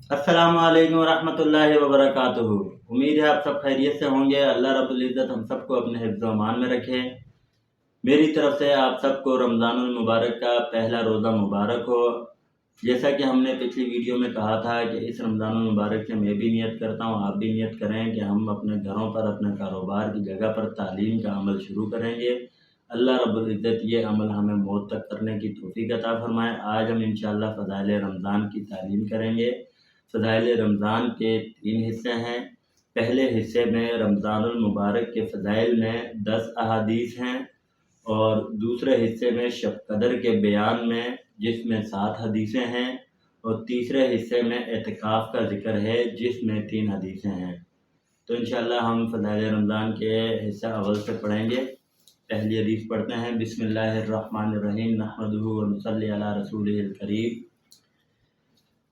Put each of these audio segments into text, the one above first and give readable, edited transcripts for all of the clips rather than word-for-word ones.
अस्सलाम वालेकुम रहमतुल्लाहि व बरकातुहू। उम्मीद है आप सब खैरियत से होंगे। अल्लाह रब्बुल इज़्ज़त हम सबको अपने हिफ्ज़ व अमान में रखे। मेरी तरफ से आप सबको रमज़ानुल मुबारक का पहला रोज़ा मुबारक हो। जैसा कि हमने पिछली वीडियो में कहा था कि इस रमज़ानुल मुबारक से मैं भी नियत करता हूँ, आप भी नियत करें कि हम अपने घरों पर, अपने कारोबार की जगह पर तालीम का अमल शुरू करेंगे। अल्लाह रब्बुल इज़्ज़त ये अमल हमें मौत तक करने की तौफ़ीक अता फ़रमाए। आज हम इंशाअल्लाह फ़ज़ाइल रमज़ान की तालीम करेंगे। फ़ज़ाइल रमज़ान के 3 हिस्से हैं। पहले हिस्से में रमज़ानुल मुबारक के फ़ज़ाइल में 10 अहादीस हैं और दूसरे हिस्से में शब कदर के बयान में जिसमें 7 हदीसें हैं और तीसरे हिस्से में एतिकाफ़ का ज़िक्र है जिसमें 3 हदीसें हैं। तो इंशाअल्लाह हम फ़ज़ाइल रमज़ान के हिस्सा अव्वल से पढ़ेंगे। पहली हदीस पढ़ते हैं। बिस्मिल्लाहिर्रहमानिर्रहीम नहमदुहु व नुसल्ली अला रसूलिहिल करीम।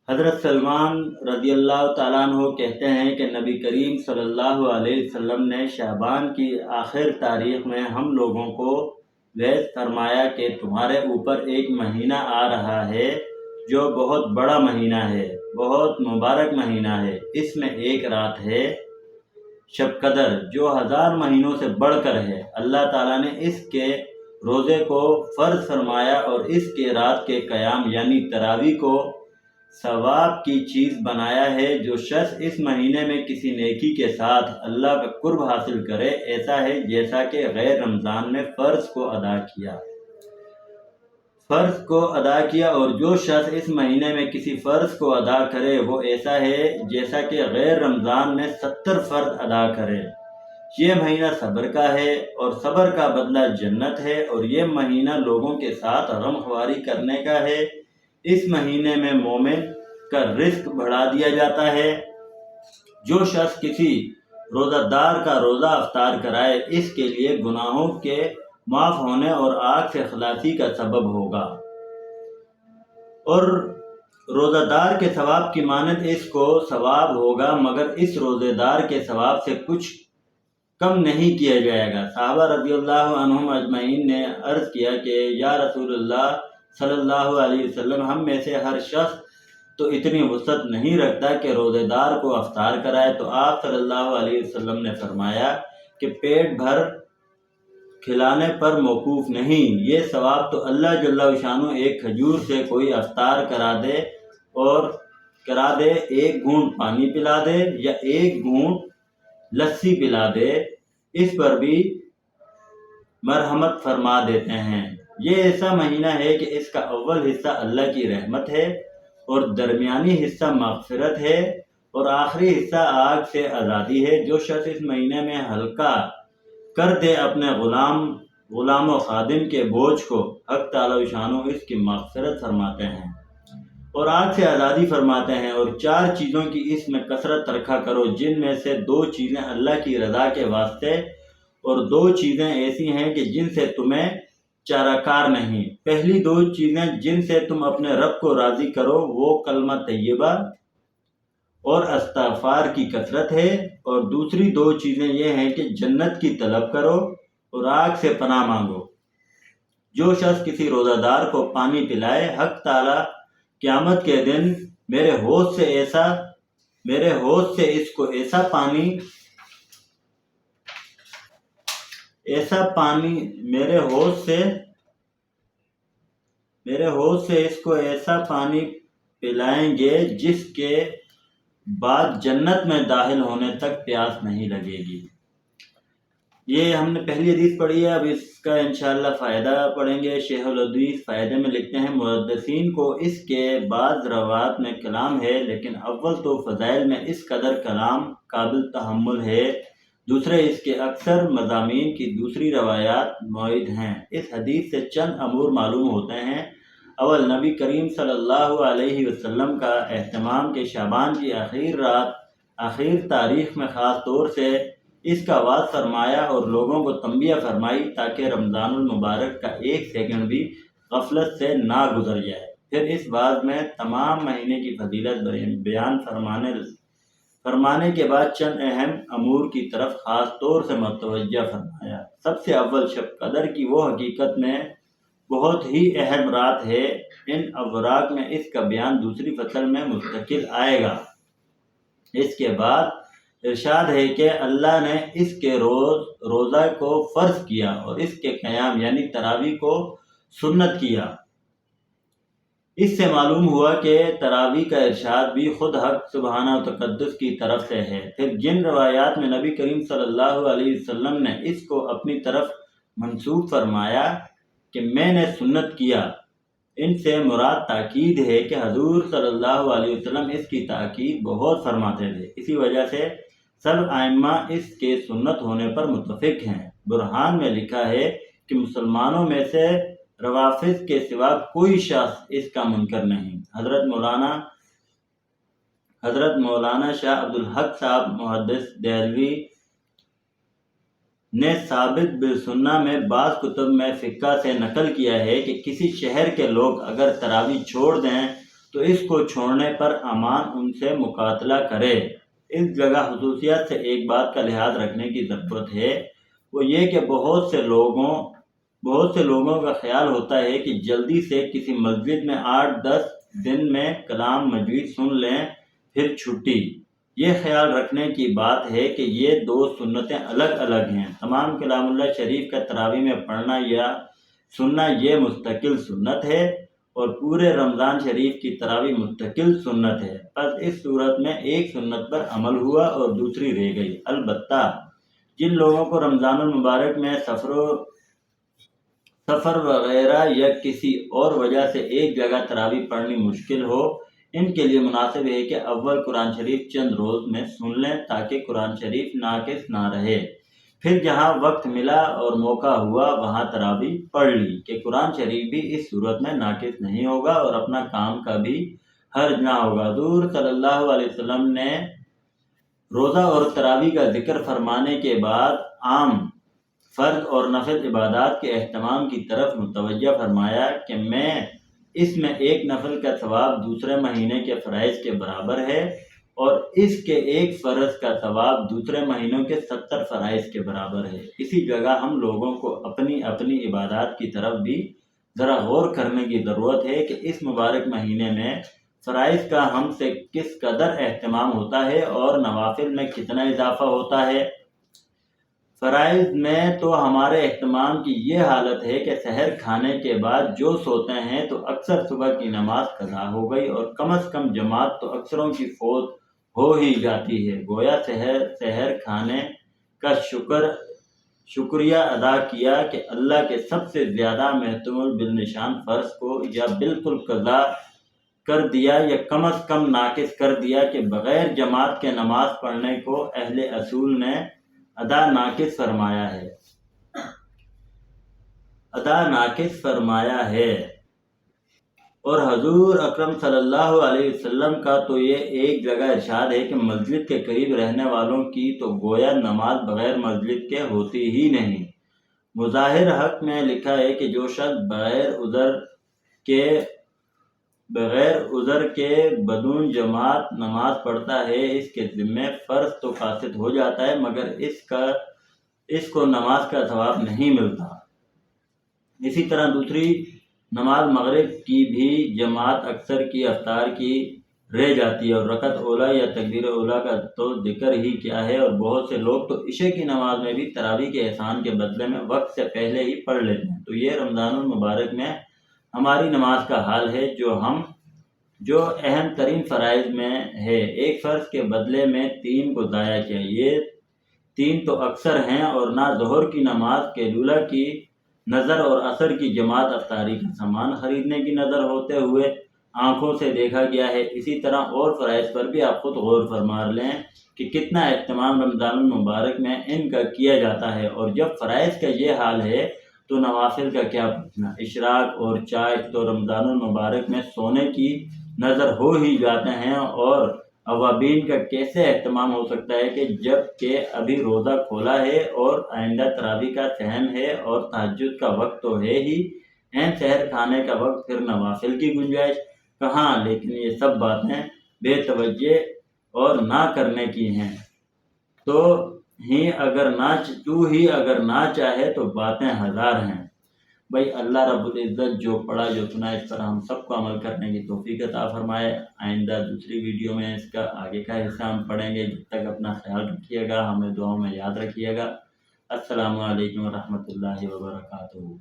हज़रत सलमान रज़ियल्लाहु ताला अन्हु कहते हैं कि नबी करीम सल्लल्लाहु अलैहि वसल्लम ने शाबान की आखिर तारीख में हम लोगों को वैज़ फरमाया कि तुम्हारे ऊपर एक महीना आ रहा है जो बहुत बड़ा महीना है, बहुत मुबारक महीना है। इसमें एक रात है शब कदर जो 1000 महीनों से बढ़कर है। अल्लाह ताला ने इसके रोज़े को फ़र्ज फरमाया और इसके रात के क़याम यानी तरावी को सवाब की चीज़ बनाया है। जो शख्स इस महीने में किसी नेकी के साथ अल्लाह का कुर्ब हासिल करे, ऐसा है जैसा कि गैर रमज़ान में फ़र्ज को अदा किया और जो शख्स इस महीने में किसी फ़र्ज को अदा करे वो ऐसा है जैसा कि गैर रमज़ान में 70 फ़र्ज अदा करे। ये महीना सब्र का है और सब्र का बदला जन्नत है और ये महीना लोगों के साथ गमख्वारी करने का है। इस महीने में मोमिन का रिस्क बढ़ा दिया जाता है। जो शख्स किसी रोज़ादार का रोज़ा अफ्तार कराए इसके लिए गुनाहों के माफ़ होने और आग से खलासी का सबब होगा और रोज़ादार के सवाब की मानद इसको सवाब होगा, मगर इस रोज़ेदार के सवाब से कुछ कम नहीं किया जाएगा। सहाबा रज़ियल्लाहु अन्हुम अजमईन ने अर्ज़ किया कि या रसूलल्लाह सल्लल्लाहु अलैहि वसल्लम, हम में से हर शख्स तो इतनी वसअत नहीं रखता कि रोज़ेदार को अफ्तार कराए। तो आप सल्लल्लाहु अलैहि वसल्लम ने फरमाया कि पेट भर खिलाने पर मौकूफ़ नहीं, ये सवाब तो अल्लाह जल्ल शानु एक खजूर से कोई अफ्तार करा दे, एक घूंट पानी पिला दे या एक घूंट लस्सी पिला दे, इस पर भी मरहमत फरमा देते हैं। ये ऐसा महीना है कि इसका अव्वल हिस्सा अल्लाह की रहमत है और दरमियानी हिस्सा मग़फ़िरत है और आखिरी हिस्सा आग से आज़ादी है। जो शख्स इस महीने में हल्का कर दे अपने गुलाम व खादिम के बोझ को, हक़ ताला शानो इसकी मग़फ़िरत फरमाते हैं और आग से आज़ादी फरमाते हैं। और 4 चीज़ों की इसमें कसरत रखा करो, जिनमें से 2 चीज़ें अल्लाह की रज़ा के वास्ते और 2 चीज़ें ऐसी हैं कि जिनसे तुम्हें चाराकार नहीं। पहली 2 चीज़ें जिनसे तुम अपने रब को राज़ी करो वो कलमा तय्यबा और इस्तिग़फ़ार की कसरत है और दूसरी 2 चीज़ें ये हैं कि जन्नत की तलब करो और आग से पनाह मांगो। जो शख्स किसी रोज़ादार को पानी पिलाए, हक़ ताला क़यामत के दिन मेरे होश से इसको ऐसा पानी पिलाएंगे जिसके बाद जन्नत में दाखिल होने तक प्यास नहीं लगेगी। ये हमने पहली हदीस पढ़ी है। अब इसका इंशाअल्लाह फ़ायदा पढ़ेंगे। शेखुल हदीस फ़ायदे में लिखते हैं, मुहद्दिसीन को इसके बाद रवात में कलाम है, लेकिन अव्वल तो फ़ज़ाइल में इस कदर कलाम काबिल तहम्मुल है। दूसरे इसके अक्सर मज़ामीन की दूसरी रवायात मौजूद हैं। इस हदीस से चंद अमूर मालूम होते हैं। अव्वल, नबी करीम सल्लल्लाहु अलैहि वसल्लम का एहतमाम के शाबान की आखिर तारीख़ में ख़ास तौर से इसका वाज फरमाया और लोगों को तंबिया फरमाई ताकि रमज़ानुल मुबारक का 1 सेकंड भी गफलत से ना गुजर जाए। फिर इस वाज में तमाम महीने की फजीलत बयान फरमाने के बाद चंद अहम अमूर की तरफ ख़ास तौर से मुतवज्जा फरमाया। सबसे अव्वल शब कदर की वो हकीकत में بہت ہی اہم رات ہے۔ ان اوراق میں اس کا بیان دوسری فصل میں مستقل آئے گا۔ اس کے بعد ارشاد ہے کہ اللہ نے اس کے روزہ کو فرض کیا اور اس کے قیام یعنی تراویح کو سنت کیا۔ اس سے معلوم ہوا کہ تراویح کا ارشاد بھی خود حق سبحانہ و تقدس کی طرف سے ہے۔ پھر جن روایات میں نبی کریم صلی اللہ علیہ وسلم نے اس کو اپنی طرف منسوب فرمایا کہ میں نے سنت کیا، ان سے مراد تاکید ہے کہ حضور صلی اللہ علیہ وسلم اس کی تاکید بہت فرماتے تھے۔ اسی وجہ سے سب ائمہ اس کے سنت ہونے پر متفق ہیں۔ برہان میں لکھا ہے کہ مسلمانوں میں سے روافض کے سوا کوئی شخص اس کا منکر نہیں۔ حضرت مولانا شاہ عبدالحق صاحب محدث دہلوی نے ثابت بالسنہ میں بعض کتب میں فقہ سے نقل کیا ہے کہ کسی شہر کے لوگ اگر تراویح چھوڑ دیں تو اس کو چھوڑنے پر امان ان سے مقاتلہ کرے۔ اس جگہ خصوصیات سے ایک بات کا لحاظ رکھنے کی ضرورت ہے، وہ یہ کہ بہت سے لوگوں کا خیال ہوتا ہے کہ جلدی سے کسی مسجد میں 8-10 دن میں کلام مجید سن لیں پھر چھٹی۔ یہ خیال رکھنے کی بات ہے کہ یہ دو سنتیں الگ الگ ہیں۔ تمام کلام اللہ شریف کا تراویح میں پڑھنا یا سننا یہ مستقل سنت ہے، اور پورے رمضان شریف کی تراویح مستقل سنت ہے۔ پس اس صورت میں ایک سنت پر عمل ہوا اور دوسری رہ گئی۔ البتہ جن لوگوں کو رمضان المبارک میں سفر وغیرہ یا کسی اور وجہ سے ایک جگہ تراویح پڑھنی مشکل ہو، ان کے لیے مناسب ہے کہ اول قرآن شریف چند روز میں سن لیں تاکہ قرآن شریف ناقص نہ رہے، پھر جہاں وقت ملا اور موقع ہوا وہاں تراویح پڑھ لی کہ قرآن شریف بھی اس صورت میں ناقص نہیں ہوگا اور اپنا کام کا بھی حرج نہ ہوگا۔ حضور صلی اللہ علیہ وسلم نے روزہ اور تراویح کا ذکر فرمانے کے بعد عام فرض اور نفل عبادات کے اہتمام کی طرف متوجہ فرمایا کہ اس میں ایک نفل کا ثواب دوسرے مہینے کے فرائض کے برابر ہے اور اس کے ایک فرض کا ثواب دوسرے مہینوں کے 70 فرائض کے برابر ہے۔ اسی جگہ ہم لوگوں کو اپنی اپنی عبادات کی طرف بھی ذرا غور کرنے کی ضرورت ہے کہ اس مبارک مہینے میں فرائض کا ہم سے کس قدر اہتمام ہوتا ہے اور نوافل میں کتنا اضافہ ہوتا ہے۔ فرائض میں تو ہمارے اہتمام کی یہ حالت ہے کہ سحر کھانے کے بعد جو سوتے ہیں تو اکثر صبح کی نماز قضا ہو گئی اور کم از کم جماعت تو اکثروں کی فوت ہو ہی جاتی ہے۔ گویا سحر کھانے کا شکریہ ادا کیا کہ اللہ کے سب سے زیادہ محتمل بالنشان فرض کو یا بالکل قضا کر دیا یا کم از کم ناقص کر دیا کہ بغیر جماعت کے نماز پڑھنے کو اہل اصول نے ادا ناقص فرمایا ہے۔ اور حضور اکرم صلی اللہ علیہ وسلم کا تو یہ ایک جگہ ارشاد ہے کہ مسجد کے قریب رہنے والوں کی تو گویا نماز بغیر مسجد کے ہوتی ہی نہیں۔ مظاہر حق میں لکھا ہے کہ جو شخص بغیر عذر کے بدون جماعت نماز پڑھتا ہے اس کے ذمہ فرض تو قاصد ہو جاتا ہے مگر اس کو نماز کا ثواب نہیں ملتا۔ اسی طرح دوسری نماز مغرب کی بھی جماعت اکثر کی افطار کی رہ جاتی ہے اور رکعت اولیٰ یا تکبیر اولیٰ کا تو ذکر ہی کیا ہے، اور بہت سے لوگ تو عشاء کی نماز میں بھی تراویح کے احسان کے بدلے میں وقت سے پہلے ہی پڑھ لیتے ہیں۔ تو یہ رمضان المبارک میں ہماری نماز کا حال ہے جو اہم ترین فرائض میں ہے، ایک فرض کے بدلے میں 3 کو ضائع کیا۔ یہ 3 تو اکثر ہیں اور نہ ظہر کی نماز قیلولہ کی نظر اور عصر کی جماعت افطاری کا سامان خریدنے کی نظر ہوتے ہوئے آنکھوں سے دیکھا گیا ہے۔ اسی طرح اور فرائض پر بھی آپ خود غور فرما لیں کہ کتنا اہتمام رمضان المبارک میں ان کا کیا جاتا ہے، اور جب فرائض کا یہ حال ہے تو نوافل کا کیا پوچھنا۔ اشراق اور چائے تو رمضان المبارک میں سونے کی نظر ہو ہی جاتے ہیں، اور اوابین کا کیسے اہتمام ہو سکتا ہے کہ جب کہ ابھی روزہ کھولا ہے اور آئندہ تراویح کا سحن ہے اور تہجد کا وقت تو ہے ہی، سحر کھانے کا وقت، پھر نوافل کی گنجائش کہاں۔ لیکن یہ سب باتیں بے توجہ اور نہ کرنے کی ہیں۔ تو ہی اگر نہ چاہے تو باتیں ہزار ہیں۔ भाई अल्लाह रब्बुल इज़्ज़त जो पढ़ा जो सुना इस पर हम सबको अमल करने की तौफीक अता फरमाए। आइंदा दूसरी वीडियो में इसका आगे का हिस्सा हम पढ़ेंगे। जब तक अपना ख्याल रखिएगा, हमें दुआओं में याद रखिएगा। अस्सलामु अलैकुम व रहमतुल्लाहि व बरकातुहू।